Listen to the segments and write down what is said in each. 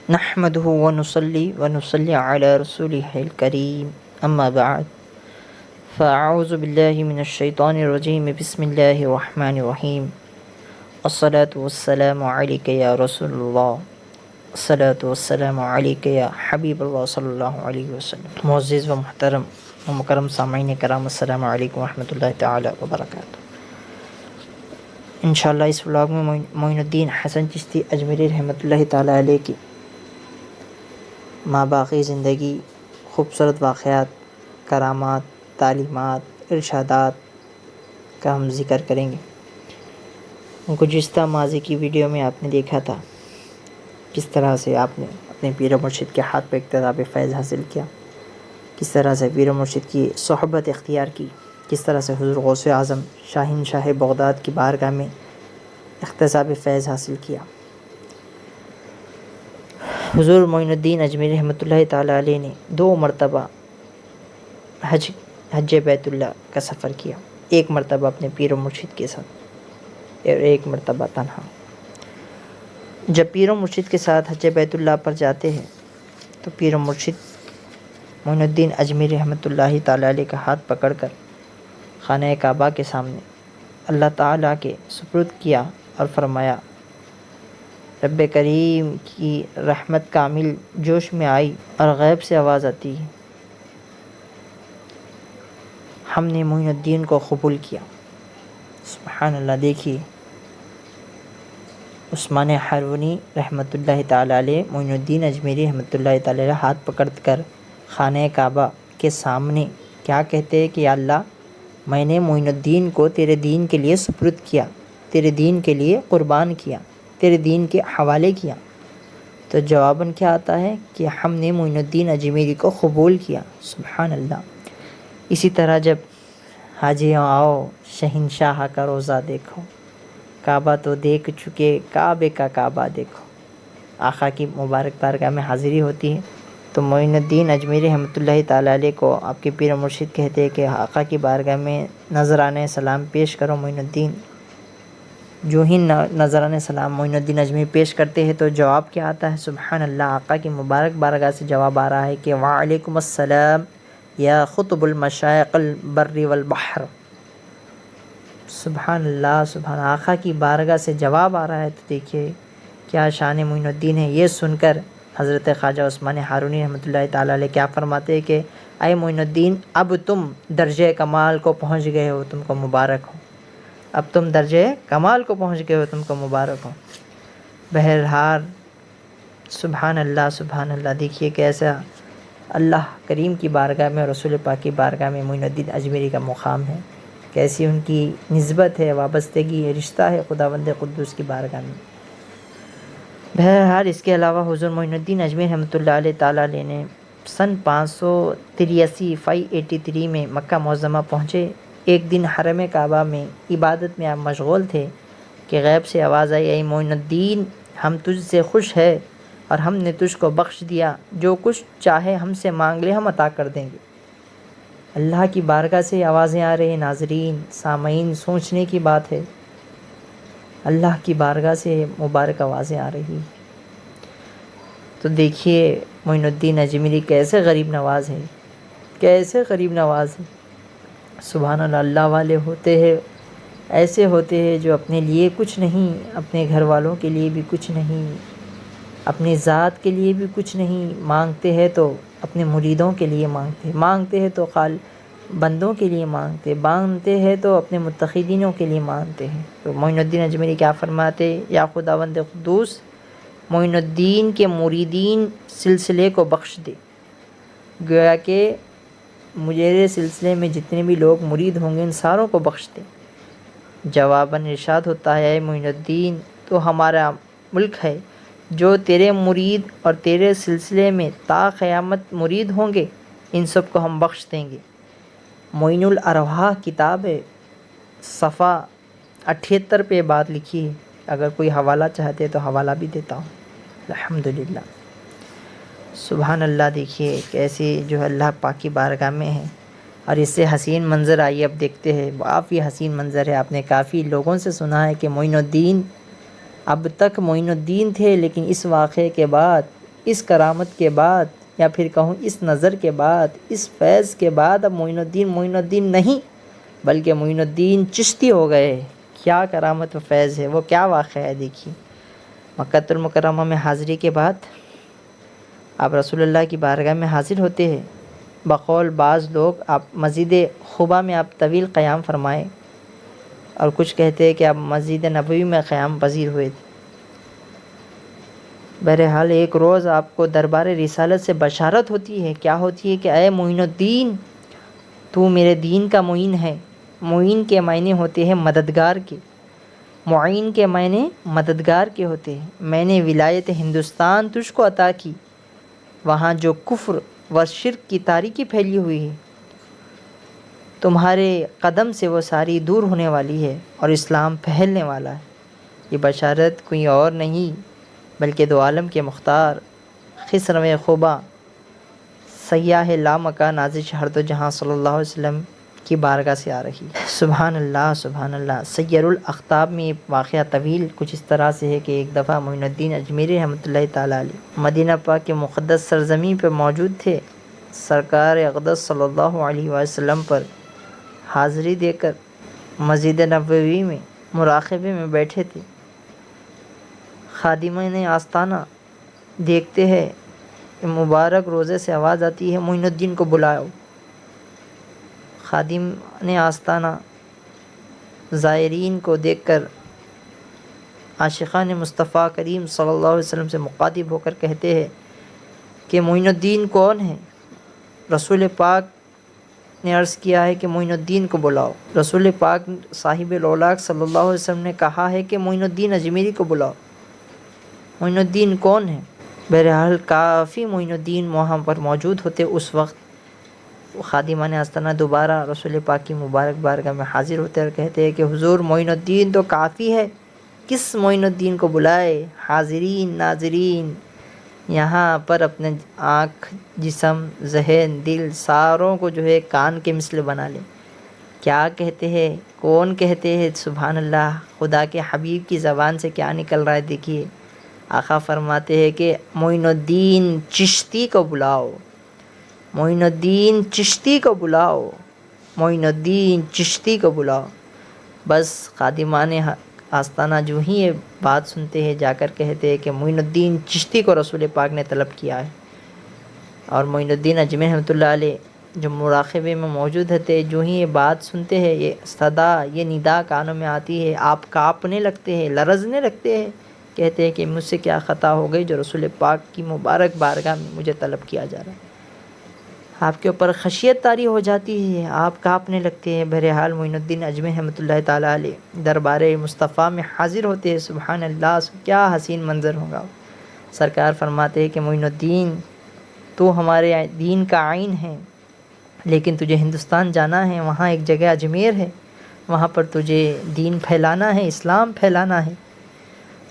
نحمده ونصلي على رسوله الكريم اما بعد فاعوذ بالله من الشيطان الرجيم بسم الله الرحمن الرحيم الصلاة والسلام عليك يا رسول الله الصلاة والسلام عليك يا حبيب الله صلی اللہ علیہ وسلم۔ معزز و محترم و مکرم سامعین کرام، السلام علیکم ورحمۃ اللہ تعالی وبرکاتہ۔ انشاءاللہ اس ولاگ میں معین الدین حسن چشتی اجمیری رحمۃ اللہ تعالی علیہ کی ماباقی زندگی خوبصورت واقعات، کرامات، تعلیمات، ارشادات کا ہم ذکر کریں گے۔ گزشتہ ماضی کی ویڈیو میں آپ نے دیکھا تھا کس طرح سے آپ نے اپنے پیر و مرشد کے ہاتھ پہ اقتداب فیض حاصل کیا، کس طرح سے پیر و مرشد کی صحبت اختیار کی، کس طرح سے حضور غوث اعظم شاہین شاہ بغداد کی بارگاہ میں اقتداب فیض حاصل کیا۔ حضور معین الدین اجمیری رحمۃ اللہ تعالی علیہ نے 2 مرتبہ حج بیت اللہ کا سفر کیا، ایک مرتبہ اپنے پیر و مرشد کے ساتھ اور ایک مرتبہ تنہا۔ جب پیر و مرشد کے ساتھ حج بیت اللہ پر جاتے ہیں تو پیر و مرشد معین الدین اجمیری رحمۃ اللہ تعالی علیہ کا ہاتھ پکڑ کر خانہ کعبہ کے سامنے اللہ تعالیٰ کے سپرد کیا اور فرمایا، رب کریم کی رحمت کامل جوش میں آئی اور غیب سے آواز آتی ہے، ہم نے معین الدین کو قبول کیا۔ سبحان اللہ۔ دیکھیے عثمان ہارونی رحمۃ اللہ تعالی علیہ معین الدین اجمیری رحمۃ اللہ تعالی علیہ ہاتھ پکڑ کر خانہ کعبہ کے سامنے کیا کہتے ہیں کہ یا اللہ، میں نے معین الدین کو تیرے دین کے لیے سپرد کیا، تیرے دین کے لیے قربان کیا، تیرے دین کے حوالے کیا۔ تو جواباً کیا آتا ہے کہ ہم نے معین الدین اجمیری کو قبول کیا۔ سبحان اللہ۔ اسی طرح جب حاجیوں آؤ شہنشاہ کا روضہ دیکھو، کعبہ تو دیکھ چکے کعبے کا کعبہ دیکھو، آقا کی مبارک بارگاہ میں حاضری ہوتی ہے تو معین الدین اجمیری رحمۃ اللہ تعالی علیہ کو آپ کے پیر و مرشد کہتے ہیں کہ آقا کی بارگاہ میں نذرانے سلام پیش کرو۔ معین الدین جو ہی نذرانے سلام معین الدین اجمیری پیش کرتے ہیں تو جواب کیا آتا ہے؟ سبحان اللہ۔ آقا کی مبارک بارگاہ سے جواب آ رہا ہے کہ وعلیکم السلام یا خطب المشائق البر والبحر۔ سبحان اللہ، سبحان۔ آقا کی بارگاہ سے جواب آ رہا ہے تو دیکھیے کیا شان معین الدین ہے۔ یہ سن کر حضرت خواجہ عثمان ہارونی رحمۃ اللہ تعالی علیہ کیا فرماتے ہیں کہ اے معین الدین، اب تم درجہ کمال کو پہنچ گئے ہو، تم کو مبارک ہو۔ اب تم درجہ کمال کو پہنچ گئے ہو، تم کو مبارک ہو۔ بہرحال سبحان اللہ، سبحان اللہ۔ دیکھیے کیسا اللہ کریم کی بارگاہ میں اور رسول پاک کی بارگاہ میں معین الدین اجمیری کا مقام ہے، کیسی ان کی نسبت ہے، وابستگی ہے، رشتہ ہے خداوند قدوس کی بارگاہ میں۔ بہرحال اس کے علاوہ حضور معین الدین اجمیری رحمۃ اللہ علیہ تعالی علیہ نے سن 583 میں مکہ معظمہ پہنچے۔ ایک دن حرم کعبہ میں عبادت میں آپ مشغول تھے کہ غیب سے آواز آئی، اے معین الدین، ہم تجھ سے خوش ہے اور ہم نے تجھ کو بخش دیا، جو کچھ چاہے ہم سے مانگ لے ہم عطا کر دیں گے۔ اللہ کی بارگاہ سے آوازیں آ رہی ہیں۔ ناظرین، سامعین، سوچنے کی بات ہے، اللہ کی بارگاہ سے مبارک آوازیں آ رہی ہیں۔ تو دیکھیے معین الدین اجمیری کیسے غریب نواز ہے، کیسے غریب نواز ہے۔ سبحان اللہ۔ اللہ والے ہوتے ہیں، ایسے ہوتے ہیں جو اپنے لیے کچھ نہیں، اپنے گھر والوں کے لیے بھی کچھ نہیں، اپنی ذات کے لیے بھی کچھ نہیں، مانگتے ہیں تو اپنے مریدوں کے لیے مانگتے ہیں تو بندوں کے لیے مانگتے ہیں تو اپنے متقدینوں کے لیے مانگتے ہیں۔ تو معین الدین اجمیری کیا فرماتے؟ یا خداوند قدوس، معین الدین کے مریدین سلسلے کو بخش دے، گویا کہ میرے سلسلے میں جتنے بھی لوگ مرید ہوں گے ان ساروں کو بخش دے۔ جواباً ارشاد ہوتا ہے، اے معین الدین، تو ہمارا ملک ہے، جو تیرے مرید اور تیرے سلسلے میں تا قیامت مرید ہوں گے ان سب کو ہم بخش دیں گے۔ معین الارواح کتاب ہے، صفحہ 78 پہ بات لکھی ہے، اگر کوئی حوالہ چاہتے تو حوالہ بھی دیتا ہوں۔ الحمدللہ۔ سبحان اللہ۔ دیکھیے کیسے جو اللہ پاک کی بارگاہ میں ہے اور اس سے حسین منظر آئیے اب دیکھتے ہیں۔ کافی حسین منظر ہے، آپ نے کافی لوگوں سے سنا ہے کہ معین الدین اب تک معین الدین تھے، لیکن اس واقعے کے بعد اس کرامت کے بعد یا پھر کہوں اس نظر کے بعد، اس فیض کے بعد اب معین الدین نہیں بلکہ معین الدین چشتی ہو گئے۔ کیا کرامت و فیض ہے، وہ کیا واقعہ ہے دیکھیے۔ مکہ المکرمہ میں حاضری کے بعد آپ رسول اللہ کی بارگاہ میں حاضر ہوتے ہیں۔ بقول بعض لوگ آپ مسجد قباء میں آپ طویل قیام فرمائے، اور کچھ کہتے ہیں کہ آپ مسجد نبوی میں قیام پذیر ہوئے تھے۔ بہرحال ایک روز آپ کو دربار رسالت سے بشارت ہوتی ہے۔ کیا ہوتی ہے کہ اے معین الدین، تو میرے دین کا معین ہے۔ معین کے معنی ہوتے ہیں مددگار کے، معین کے معنی مددگار کے ہوتے ہیں۔ میں نے ولایت ہندوستان تجھ کو عطا کی، وہاں جو کفر و شرک کی تاریکی پھیلی ہوئی ہے، تمہارے قدم سے وہ ساری دور ہونے والی ہے اور اسلام پھیلنے والا ہے۔ یہ بشارت کوئی اور نہیں بلکہ دو عالم کے مختار خسرو قباء سیاح لامکان نازل شہر دو جہاں صلی اللہ علیہ وسلم کی بارگاہ سے آ رہی۔ سبحان اللہ سبحان اللہ۔ سیر الاقطاب میں یہ واقعہ طویل کچھ اس طرح سے ہے کہ ایک دفعہ معین الدین اجمیری رحمۃ اللہ تعالیٰ علیہ مدینہ پاک کے مقدس سرزمین پر موجود تھے۔ سرکار اقدس صلی اللہ علیہ وسلم پر حاضری دے کر مسجد نبوی میں مراقبے میں بیٹھے تھے۔ خادمین آستانہ دیکھتے ہیں کہ مبارک روزے سے آواز آتی ہے معین الدین کو بلاؤ۔ خادمین آستانہ زائرین کو دیکھ کر عاشقان مصطفیٰ کریم صلی اللہ علیہ وسلم سے مخاطب ہو کر کہتے ہیں کہ معین الدین کون ہے؟ رسول پاک نے عرض کیا ہے کہ معین الدین کو بلاؤ۔ رسول پاک صاحب الاولاق صلی اللہ علیہ وسلم نے کہا ہے کہ معین الدین اجمیری کو بلاؤ۔ معین الدین کون ہے؟ بہرحال کافی معین الدین وہاں پر موجود ہوتے۔ اس وقت خادمان آستانہ دوبارہ رسول پاک کی مبارک بارگاہ میں حاضر ہوتے اور کہتے ہیں کہ حضور معین الدین تو کافی ہے، کس معین الدین کو بلائے؟ حاضرین ناظرین یہاں پر اپنے آنکھ، جسم، ذہن، دل ساروں کو جو ہے کان کے مثل بنا لیں۔ کیا کہتے ہیں، کون کہتے ہیں؟ سبحان اللہ، خدا کے حبیب کی زبان سے کیا نکل رہا ہے دیکھیے۔ آقا فرماتے ہیں کہ معین الدین چشتی کو بلاؤ، معین الدین چشتی کو بلاؤ، معین الدین چشتی کو بلاؤ۔ بس خادمان آستانہ جو ہی یہ بات سنتے ہیں جا کر کہتے ہیں کہ معین الدین چشتی کو رسول پاک نے طلب کیا ہے۔ اور معین الدین اجمیری رحمۃ اللہ علیہ جو مراقبے میں موجود تھے، جو ہی یہ بات سنتے ہیں، یہ صدا، یہ ندا کانوں میں آتی ہے، آپ کانپنے لگتے ہیں، لرزنے لگتے ہیں، کہتے ہیں کہ مجھ سے کیا خطا ہو گئی جو رسول پاک کی مبارک بارگاہ میں مجھے طلب کیا جا رہا ہے۔ آپ کے اوپر خشیت طاری ہو جاتی ہے، آپ کانپنے لگتے ہیں۔ بہرحال معین الدین اجمیری رحمۃ اللہ تعالیٰ علیہ دربار مصطفیٰ میں حاضر ہوتے ہیں۔ سبحان اللہ، کیا حسین منظر ہوگا۔ سرکار فرماتے ہیں کہ معین الدین، تو ہمارے دین کا عین ہے، لیکن تجھے ہندوستان جانا ہے، وہاں ایک جگہ اجمیر ہے، وہاں پر تجھے دین پھیلانا ہے، اسلام پھیلانا ہے،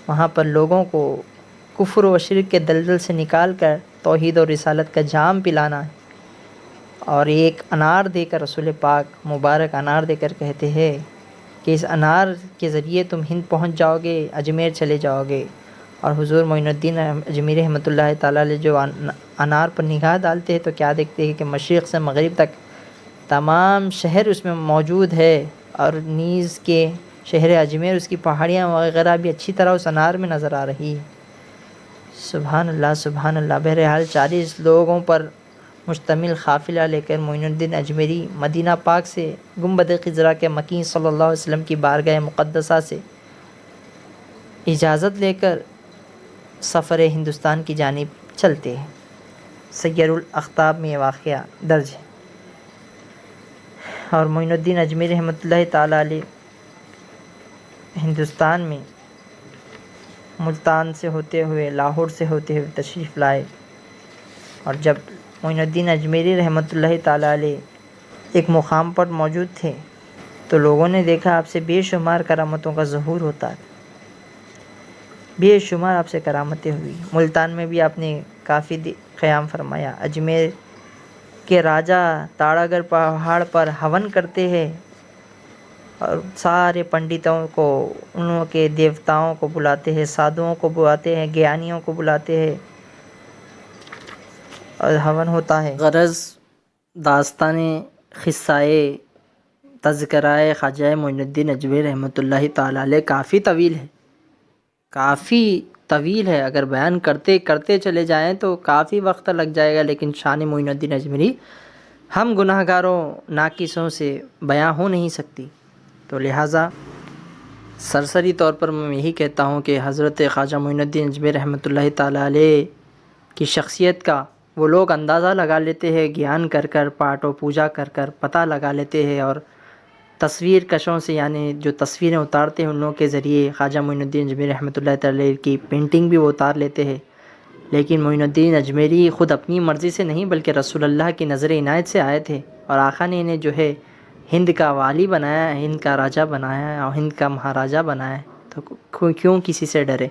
وہاں پر لوگوں کو کفر و شرک کے دلدل سے نکال کر توحید و رسالت کا جام پلانا ہے۔ اور ایک انار دے کر رسول پاک مبارک انار دے کر کہتے ہیں کہ اس انار کے ذریعے تم ہند پہنچ جاؤ گے، اجمیر چلے جاؤ گے۔ اور حضور معین الدین اجمیری رحمۃ اللہ تعالیٰ علیہ جو انار پر نگاہ ڈالتے ہیں تو کیا دیکھتے ہیں کہ مشرق سے مغرب تک تمام شہر اس میں موجود ہے، اور نیز کے شہر اجمیر، اس کی پہاڑیاں وغیرہ بھی اچھی طرح اس انار میں نظر آ رہی ہے۔ سبحان اللہ سبحان اللہ۔ بہرحال 40 لوگوں پر مشتمل قافلہ لے کر معین الدین اجمیری مدینہ پاک سے گنبد خضرا کے مکین صلی اللہ علیہ وسلم کی بارگاہ مقدسہ سے اجازت لے کر سفر ہندوستان کی جانب چلتے ہیں۔ سیر الاقطاب میں یہ واقعہ درج ہے۔ اور معین الدین اجمیری رحمۃ اللہ تعالیٰ علیہ ہندوستان میں ملتان سے ہوتے ہوئے، لاہور سے ہوتے ہوئے تشریف لائے۔ اور جب معین الدین اجمیری رحمۃ اللہ تعالیٰ علیہ ایک مقام پر موجود تھے تو لوگوں نے دیکھا آپ سے بے شمار کرامتوں کا ظہور ہوتا ہے، بے شمار آپ سے کرامتیں ہوئی۔ ملتان میں بھی آپ نے کافی قیام فرمایا۔ اجمیر کے راجہ تاڑاگر پہاڑ پر ہون کرتے ہیں اور سارے پنڈتوں کو، انہوں کے دیوتاؤں کو بلاتے ہیں، سادھوؤں کو بلاتے ہیں، گیانیوں کو بلاتے ہیں، اور ہون ہوتا ہے۔ غرض داستان قصۂ تذکرہ خواجہ معین الدین اجمیری رحمۃ اللہ تعالیٰ علیہ کافی طویل ہے۔ اگر بیان کرتے چلے جائیں تو کافی وقت لگ جائے گا، لیکن شان معین الدین اجمیری ہم گناہ گاروں ناقصوں سے بیان ہو نہیں سکتی۔ تو لہٰذا سرسری طور پر میں یہی کہتا ہوں کہ حضرت خواجہ معین الدین اجمیری رحمۃ اللہ تعالیٰ علیہ کی شخصیت کا وہ لوگ اندازہ لگا لیتے ہیں گیان کر پاٹ و پوجا کر پتہ لگا لیتے ہیں، اور تصویر کشوں سے یعنی جو تصویریں اتارتے ہیں ان لوگوں کے ذریعے خواجہ معین الدین اجمیری رحمۃ اللہ تعالیٰ کی پینٹنگ بھی وہ اتار لیتے ہیں۔ لیکن معین الدین اجمیری خود اپنی مرضی سے نہیں بلکہ رسول اللہ کی نظر عنایت سے آئے تھے، اور آقا نے انہیں جو ہے ہند کا والی بنایا، ہند کا راجہ بنایا اور ہند کا مہاراجہ بنایا، تو کیوں کسی سے ڈرے۔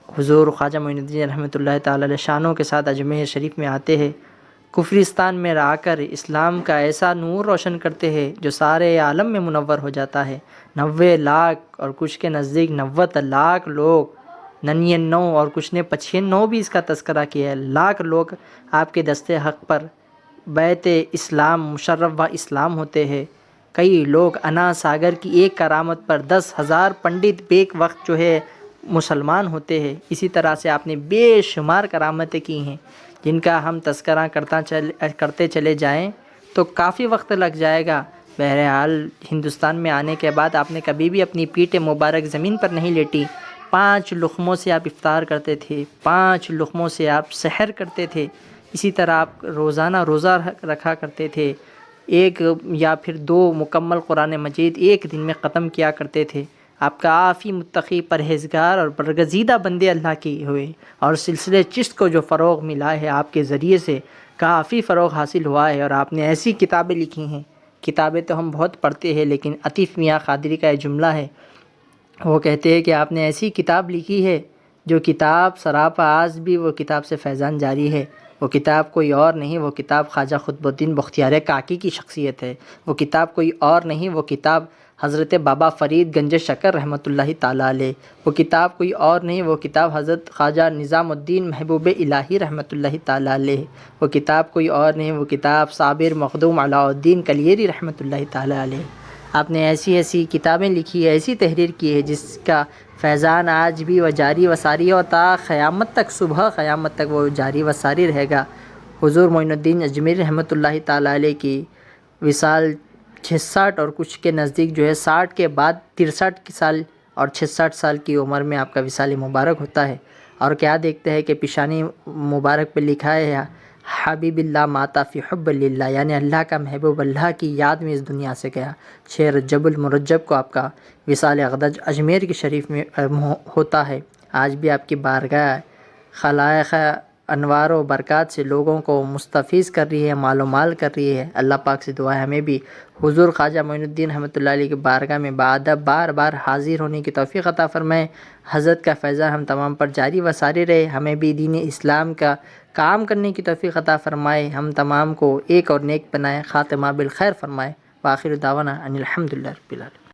حضور خواجہ معین الدین رحمۃ اللہ تعالیٰ علیہ شانوں کے ساتھ اجمیر شریف میں آتے ہیں، کفرستان میں آ کر اسلام کا ایسا نور روشن کرتے ہیں جو سارے عالم میں منور ہو جاتا ہے۔ 90 لاکھ اور کچھ کے نزدیک 90 لاکھ لوگ، 99 اور کچھ نے 95 بھی اس کا تذکرہ کیا ہے، لاکھ لوگ آپ کے دستے حق پر بیت اسلام مشرف و اسلام ہوتے ہیں۔ کئی لوگ انا ساگر کی ایک کرامت پر 10,000 پنڈت بیک وقت جو ہے مسلمان ہوتے ہیں۔ اسی طرح سے آپ نے بے شمار کرامتیں کی ہیں جن کا ہم تذکرہ کرتے چلے جائیں تو کافی وقت لگ جائے گا۔ بہرحال ہندوستان میں آنے کے بعد آپ نے کبھی بھی اپنی پیٹھ مبارک زمین پر نہیں لیٹی۔ 5 لقموں سے آپ افطار کرتے تھے، 5 لقموں سے آپ سحر کرتے تھے، اسی طرح آپ روزانہ روزہ رکھا کرتے تھے، 1 یا پھر 2 مکمل قرآن مجید ایک دن میں ختم کیا کرتے تھے۔ آپ کافی متقی پرہیزگار اور برگزیدہ بندے اللہ کی ہوئے، اور سلسلے چشت کو جو فروغ ملا ہے آپ کے ذریعے سے کافی فروغ حاصل ہوا ہے، اور آپ نے ایسی کتابیں لکھی ہیں۔ کتابیں تو ہم بہت پڑھتے ہیں، لیکن عطیف میاں قادری کا ایک جملہ ہے، وہ کہتے ہیں کہ آپ نے ایسی کتاب لکھی ہے جو کتاب سراپا آج بھی وہ کتاب سے فیضان جاری ہے۔ وہ کتاب کوئی اور نہیں، وہ کتاب خواجہ قطب الدین بختیار کاکی کی شخصیت ہے۔ وہ کتاب کوئی اور نہیں، وہ کتاب حضرت بابا فرید گنج شکر رحمۃ اللہ تعالیٰ علیہ۔ وہ کتاب کوئی اور نہیں، وہ کتاب حضرت خواجہ نظام الدین محبوب الہی رحمۃ اللہ تعالیٰ علیہ۔ وہ کتاب کوئی اور نہیں، وہ کتاب صابر مخدوم علاء الدین کلیری رحمۃ اللہ تعالیٰ علیہ۔ آپ نے ایسی کتابیں لکھی ہے، ایسی تحریر کی ہے جس کا فیضان آج بھی وہ جاری و ساری، اور تا قیامت تک، صبح قیامت تک وہ جاری و ساری رہے گا۔ حضور معین الدین اجمیری رحمۃ اللہ تعالیٰ علیہ کی وصال 66 اور کچھ کے نزدیک جو ہے 60 کے بعد 63 سال اور 66 سال کی عمر میں آپ کا وصال مبارک ہوتا ہے۔ اور کیا دیکھتے ہیں کہ پیشانی مبارک پہ لکھا ہے حبیب اللہ ماتا فی حب للہ، یعنی اللہ کا محبوب اللہ کی یاد میں اس دنیا سے گیا۔ 6 رجب المرجب کو آپ کا وصال اقدس اجمیر کی شریف میں ہوتا ہے۔ آج بھی آپ کی بارگاہ خلائق انوار و برکات سے لوگوں کو مستفیض کر رہی ہے، مال و مال کر رہی ہے۔ اللہ پاک سے دعا ہے ہمیں بھی حضور خواجہ معین الدین رحمۃ اللہ علیہ کی بارگاہ میں بادب بار بار حاضر ہونے کی توفیق عطا فرمائے۔ حضرت کا فیضان ہم تمام پر جاری و ساری رہے، ہمیں بھی دین اسلام کا کام کرنے کی توفیق عطا فرمائے، ہم تمام کو ایک اور نیک بنائے، خاتمہ بالخیر فرمائے۔ وآخر دعوانا ان الحمد للہ رب العالمین۔